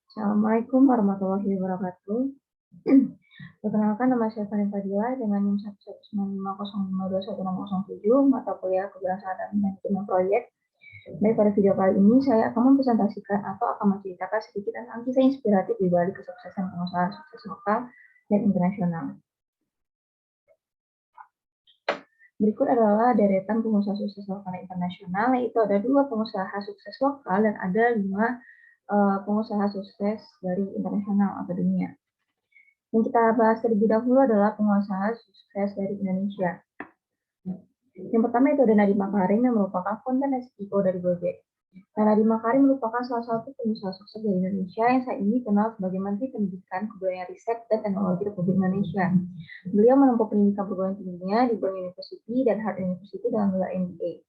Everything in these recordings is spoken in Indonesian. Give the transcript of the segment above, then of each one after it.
Assalamualaikum warahmatullahi wabarakatuh. Perkenalkan, nama saya Fani Fadila dengan NIM 11905052167, mata kuliah kebiasaan dan manajemen proyek. Baik, pada video kali ini saya akan mempresentasikan atau akan menceritakan sedikit tentang kisah inspiratif di balik kesuksesan pengusaha sukses lokal dan internasional. Berikut adalah deretan pengusaha sukses lokal dan internasional, yaitu ada 2 pengusaha sukses lokal dan ada 5 pengusaha sukses dari internasional atau dunia. Yang kita bahas terlebih dahulu adalah pengusaha sukses dari Indonesia. Yang pertama itu ada Nadiem Makarim yang merupakan founder dan CEO dari Gojek. Nah, Nadiem Makarim merupakan salah satu pengusaha sukses dari Indonesia yang saat ini dikenal sebagai Menteri Pendidikan, Kebudayaan Riset, dan Teknologi Republik Indonesia. Beliau menempuh pendidikan perguruan tingginya di Brown University dan Harvard University dengan gelar MBA.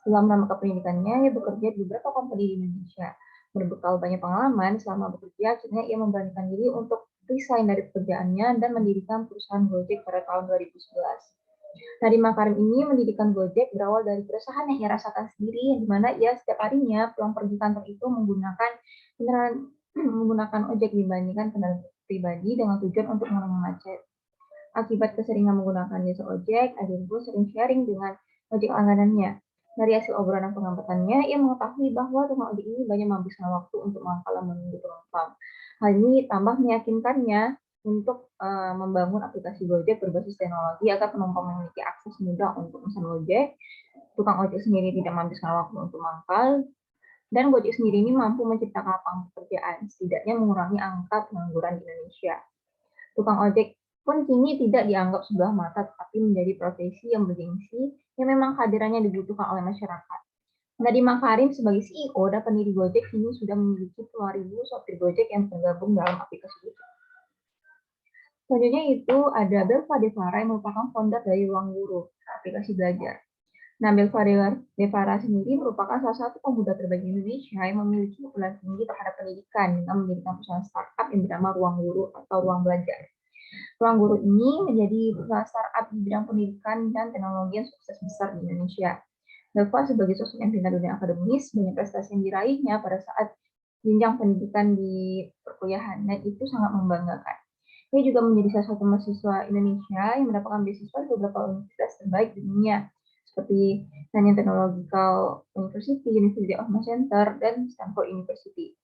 Setelah menamatkan pendidikannya, ia bekerja di beberapa kompani di Indonesia. Berbekal banyak pengalaman selama bekerja, akhirnya ia memberanikan diri untuk resign dari pekerjaannya dan mendirikan perusahaan Gojek pada tahun 2011. Nadiem Makarim ini mendirikan Gojek berawal dari keresahan yang ia rasakan sendiri, di mana ia setiap harinya pulang pergi kantor itu menggunakan ojek dibandingkan kendaraan pribadi dengan tujuan untuk mengurangi macet. Akibat keseringan menggunakan jasa ojek, Nadiem pun sering sharing dengan ojek langganannya. Dari hasil obrolan pengampatannya, ia mengetahui bahwa tukang ojek ini banyak menghabiskan waktu untuk mangkal dan menunggu penumpang. Hal ini tambah meyakinkannya untuk membangun aplikasi Gojek berbasis teknologi agar penumpang memiliki akses mudah untuk pesan Gojek. Tukang ojek sendiri tidak menghabiskan waktu untuk mangkal, dan Gojek sendiri ini mampu menciptakan lapangan pekerjaan, setidaknya mengurangi angka pengangguran di Indonesia. Tukang ojek pun kini tidak dianggap sebelah mata, tetapi menjadi profesi yang bergengsi yang memang kehadirannya dibutuhkan oleh masyarakat. Nadiem Makarim sebagai CEO dan pendiri Gojek kini sudah memiliki puluhan ribu sopir Gojek yang tergabung dalam aplikasi itu. Selanjutnya itu ada Belva Devara yang merupakan founder dari Ruang Guru, aplikasi belajar. Nah, Belva Devara sendiri merupakan salah satu pemuda terbaik di Indonesia yang memiliki popularitas tinggi terhadap pendidikan dengan mendirikan perusahaan startup yang bernama Ruang Guru atau Ruang Belajar. Ruang Guru ini menjadi perusahaan startup di bidang pendidikan dan teknologi yang sukses besar di Indonesia. Belva sebagai sosok yang pintar dunia akademis, banyak prestasi yang diraihnya pada saat jenjang pendidikan di perkuliahan, dan itu sangat membanggakan. Ia juga menjadi salah satu mahasiswa Indonesia yang mendapatkan beasiswa di beberapa universitas terbaik di dunia, seperti Nanyang Technological University, University of Manchester, dan Stanford University.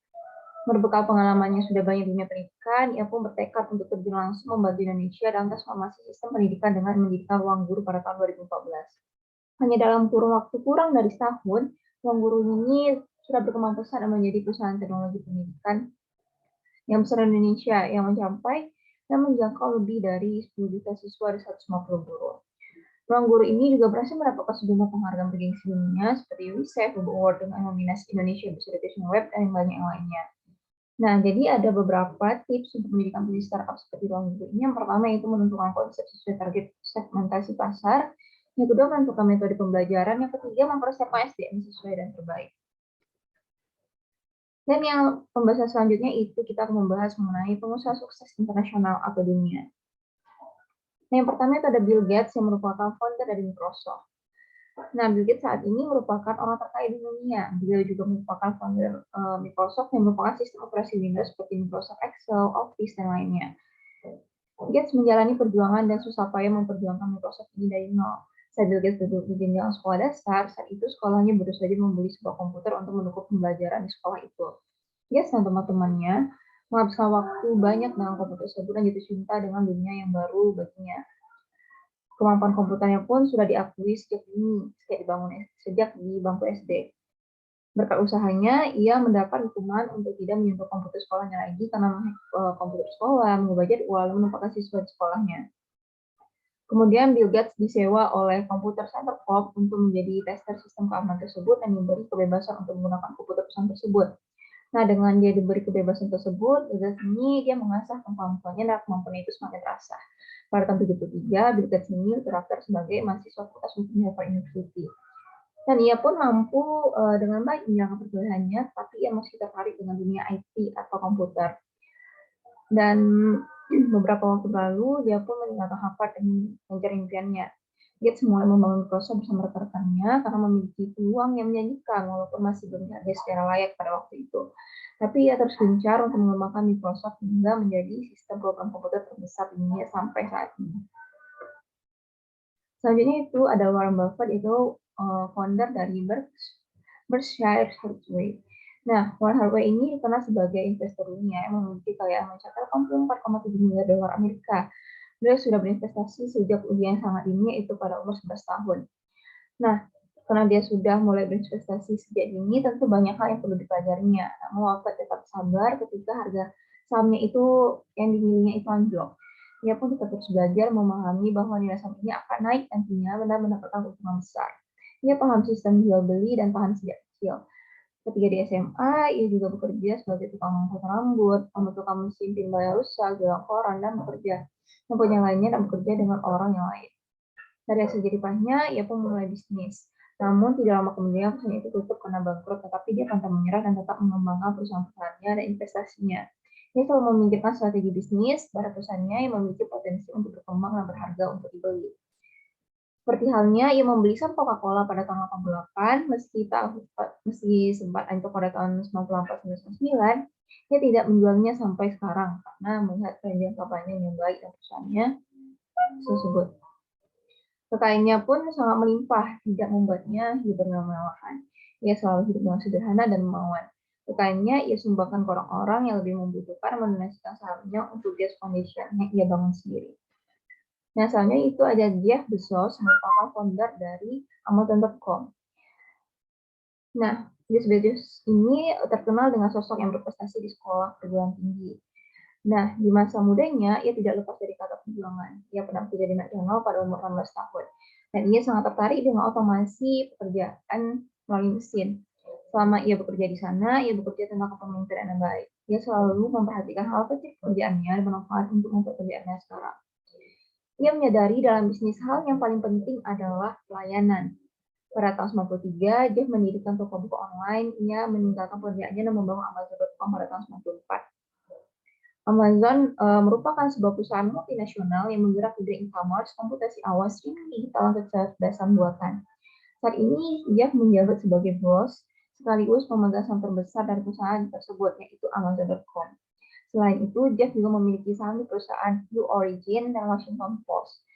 Berbekal pengalamannya sudah banyak di dunia pendidikan, ia pun bertekad untuk terjun langsung membantu Indonesia dalam transformasi sistem pendidikan dengan mendirikan Ruang Guru pada tahun 2014. Hanya dalam kurun waktu kurang dari setahun, Ruang Guru ini sudah berkembang pesat dan menjadi perusahaan teknologi pendidikan yang besar di Indonesia yang mencapai dan menjangkau lebih dari 10 juta siswa dari 150 guru. Ruang Guru ini juga berhasil mendapatkan sejumlah penghargaan bergengsi dunia seperti UNICEF Award dengan nominasi Indonesia Best Education Web dan banyak yang lainnya. Nah, jadi ada beberapa tips untuk mendirikan bisnis startup seperti Ruang Guru ini. Yang pertama yaitu menentukan konsep sesuai target segmentasi pasar. Yang kedua, menentukan metode pembelajaran. Yang ketiga, mempersiapkan SDM sesuai dan terbaik. Dan yang pembahasan selanjutnya itu kita akan membahas mengenai pengusaha sukses internasional atau dunia. Nah, yang pertama itu ada Bill Gates yang merupakan founder dari Microsoft. Nah, Bill Gates saat ini merupakan orang terkaya di dunia. Beliau juga merupakan founder Microsoft yang merupakan sistem operasi Windows seperti Microsoft Excel, Office, dan lainnya. Gates menjalani perjuangan dan susah payah memperjuangkan Microsoft ini dari nol. Saat Bill Gates duduk di jenjang sekolah dasar, saat itu sekolahnya baru saja membeli sebuah komputer untuk mendukung pembelajaran di sekolah itu. Gates dan teman-temannya menghabiskan waktu banyak dengan komputer tersebut dan jatuh cinta dengan dunia yang baru baginya. Kemampuan komputernya pun sudah diakui sejak di bangku SD. Berkat usahanya, ia mendapat hukuman untuk tidak menyentuh komputer sekolahnya lagi karena komputer sekolah, mengubah jadwal, lalu menumpahkan siswa di sekolahnya. Kemudian Bill Gates disewa oleh Computer Center Corp untuk menjadi tester sistem keamanan tersebut dan diberi kebebasan untuk menggunakan komputer perusahaan tersebut. Nah, dengan dia diberi kebebasan tersebut, Bill Gates ini dia mengasah kemampuannya dan kemampuannya itu semakin terasa. Pada tahun 1973, Bill Gates ini terdaftar sebagai mahasiswa fakultas hukum Harvard University. Dan ia pun mampu dengan baik menjalankan perkuliahannya, tapi ia masih tertarik dengan dunia IT atau komputer. Dan beberapa waktu lalu, dia pun meninggalkan Harvard dan mengejar impiannya. Gates mulai membangun Microsoft bersama rekan-rekannya karena memiliki peluang yang menjanjikan walaupun masih belum dihargai secara layak pada waktu itu. Tapi ia terus gencar untuk mengembangkan Microsoft hingga menjadi sistem program komputer terbesar di dunia sampai saat ini. Selanjutnya itu ada Warren Buffett, itu founder dari Berkshire Hathaway. Nah, Warren Hathaway ini dikenal sebagai investor dunia yang memiliki kekayaan mencapai 84,7 miliar dolar Amerika. Beliau sudah berinvestasi sejak usia yang sangat dini, yaitu pada umur 11 tahun. Nah, karena dia sudah mulai berinvestasi sejak dini, tentu banyak hal yang perlu dipelajarinya. Namun Buffett tetap sabar ketika harga sahamnya itu yang dimilikinya itu anjlok. Ia pun tetap terus belajar memahami bahwa nilai saham ini akan naik nantinya benar mendapatkan keuntungan besar. Ia paham sistem jual beli dan tahan sejak kecil. Ketika di SMA, ia juga bekerja sebagai tukang angkut rambut, tukang mesin timbal yang rusak, jualan koran, dan bekerja. Yang lainnya dan bekerja dengan orang yang lain. Dari hasil jerih payahnya, ia pun mulai bisnis. Namun tidak lama kemudian perusahaan itu tutup karena bangkrut, tetapi dia pantang menyerah dan tetap mengembangkan perusahaan-perusahaannya dan investasinya. Dia selalu memikirkan strategi bisnis pada perusahaannya yang memiliki potensi untuk berkembang dan berharga untuk dibeli. Seperti halnya ia membeli saham Coca-Cola pada tahun 88, meski sempat anjlok pada tahun 94-99, ia tidak menjualnya sampai sekarang karena melihat tren jangka panjang yang baik dan perusahaannya tersebut. Kekayaannya pun sangat melimpah, tidak membuatnya hidup bermewah-mewahan. Ia selalu hidup dengan sederhana dan memohon. Kekayaannya ia sumbangkan ke orang-orang yang lebih membutuhkan, mendonasikan sahamnya untuk Gates Foundation yang ia bangun sendiri. Nah, selanjutnya itu ada Jeff Bezos, merupakan founder dari Amazon.com. Nah, Jeff Bezos ini terkenal dengan sosok yang berprestasi di sekolah perguruan tinggi. Nah, di masa mudanya, ia tidak lepas dari kata perjuangan. Ia pernah bekerja di McDonald pada umur 16 tahun. Dan ia sangat tertarik dengan otomasi pekerjaan melalui mesin. Selama ia bekerja di sana, ia bekerja tentang kepemimpinan yang baik. Ia selalu memperhatikan hal kecil pekerjaannya dan bermanfaat untuk pekerjaannya sekarang. Ia menyadari dalam bisnis hal yang paling penting adalah pelayanan. Pada tahun 1993, Jeff mendirikan toko buku online. Ia meninggalkan pekerjaannya dan membangun Amazon.com pada tahun 1994. Amazon merupakan sebuah perusahaan multinasional yang menggerak di bidang e-commerce, komputasi awal, streaming digital, dan kecerdasan buatan. Saat ini, Jeff menjabat sebagai bos, sekaligus pemegang saham terbesar dari perusahaan tersebut, yaitu Amazon.com. Selain itu, Jeff juga memiliki saham di perusahaan Blue Origin dan Washington Post.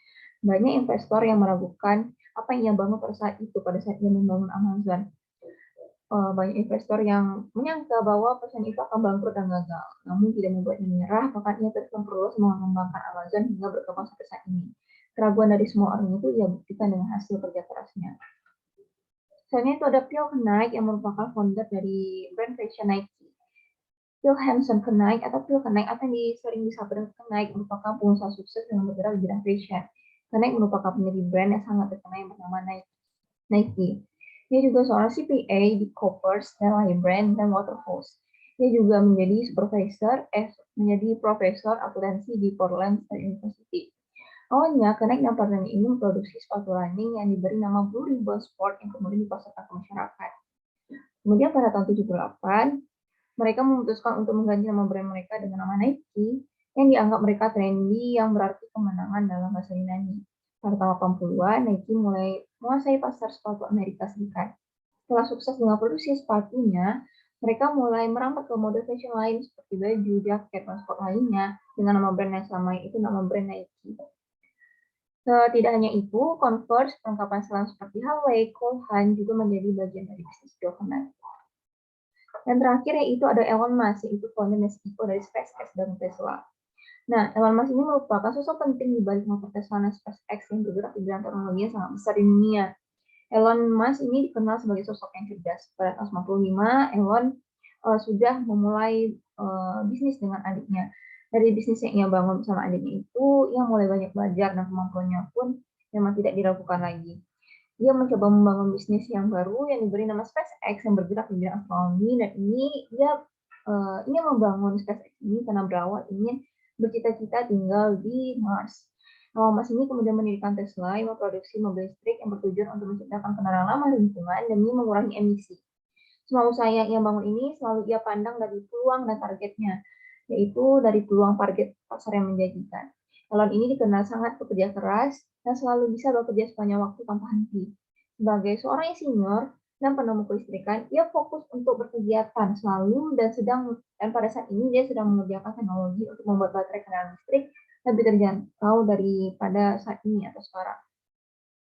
Banyak investor yang meragukan apa yang ia bangun pada saat itu, pada saat ia membangun Amazon. Banyak investor yang menyangka bahwa perusahaan itu akan bangkrut dan gagal, namun tidak membuatnya menyerah, bahkan ia terus terus mengembangkan Amazon hingga berkembang sampai saat ini. Keraguan dari semua orang itu ia buktikan dengan hasil kerja kerasnya. Selanjutnya itu ada Phil Knight yang merupakan founder dari brand fashion Nike. Phil Hansen Knight atau Phil Knight atau yang sering disapa dengan Knight merupakan pengusaha sukses yang bergerak di bidang fashion. Knight merupakan pendiri brand yang sangat terkenal yang bernama Nike. Dia juga seorang CPA di Coopers, dan Brand, dan Waterhouse. Dia juga menjadi profesor akuntansi di Portland State University. Awalnya, Knight dan partnernya ini memproduksi sepatu running yang diberi nama Blue Ribbon Sport yang kemudian dipasarkan ke masyarakat. Kemudian pada tahun 78, mereka memutuskan untuk mengganti nama brand mereka dengan nama Nike, yang dianggap mereka trendy yang berarti kemenangan dalam bahasa Yunani. Pada tahun 80-an, Nike mulai menguasai pasar sepatu Amerika Serikat. Setelah sukses dengan produksi sepatunya, mereka mulai merambat ke mode fashion lain seperti baju, jaket, dan sport lainnya dengan nama brand yang sama, yaitu nama brand Nike. Tidak hanya itu, Converse, perlengkapan selam seperti Huawei, Cole Haan juga menjadi bagian dari bisnis Knight. Dan terakhir yaitu ada Elon Musk, yaitu founder dan CEO dari SpaceX dan Tesla. Nah, Elon Musk ini merupakan sosok penting di balik motor Tesla dan SpaceX yang bergerak di bidang teknologi yang sangat besar di dunia. Elon Musk ini dikenal sebagai sosok yang cerdas. Pada tahun 1995, Elon sudah memulai bisnis dengan adiknya. Dari bisnis yang ia bangun bersama adiknya itu, ia mulai banyak belajar dan kemampuannya pun memang tidak diragukan lagi. Dia mencoba membangun bisnis yang baru yang diberi nama SpaceX yang bergerak di bidang astronomi, dan ini dia ingin membangun SpaceX ini karena berawal ingin bercita-cita tinggal di Mars. Elon Musk ini kemudian mendirikan Tesla yang memproduksi mobil listrik yang bertujuan untuk menciptakan kendaraan ramah lingkungan demi mengurangi emisi. Semua usaha yang ia bangun ini selalu ia pandang dari peluang dan targetnya, yaitu dari peluang target pasar yang menjanjikan. Elon ini dikenal sangat pekerja keras dan selalu bisa bekerja sepanjang waktu tanpa henti. Sebagai seorang insinyur dan penemu kelistrikan, ia fokus untuk berkegiatan selalu dan pada saat ini dia sedang mengerjakan teknologi untuk membuat baterai kendaraan listrik lebih terjangkau daripada saat ini atau sekarang,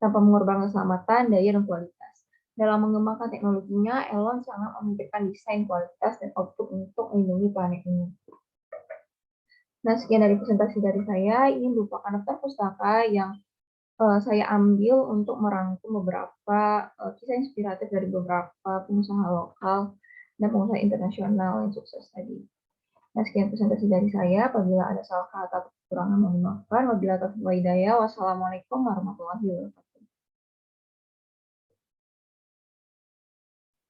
tanpa mengorbankan keselamatan, daya, dan kualitas. Dalam mengembangkan teknologinya, Elon sangat memikirkan desain, kualitas, dan output untuk melindungi planet ini. Nah, sekian dari presentasi dari saya. Ini merupakan daftar pustaka yang saya ambil untuk merangkum beberapa kisah inspiratif dari beberapa pengusaha lokal dan pengusaha internasional yang sukses tadi. Nah, sekian presentasi dari saya. Apabila ada salah kata atau kekurangan, mohon dimaafkan. Wabillahi taufiq wal hidayah. Wassalamualaikum warahmatullahi wabarakatuh.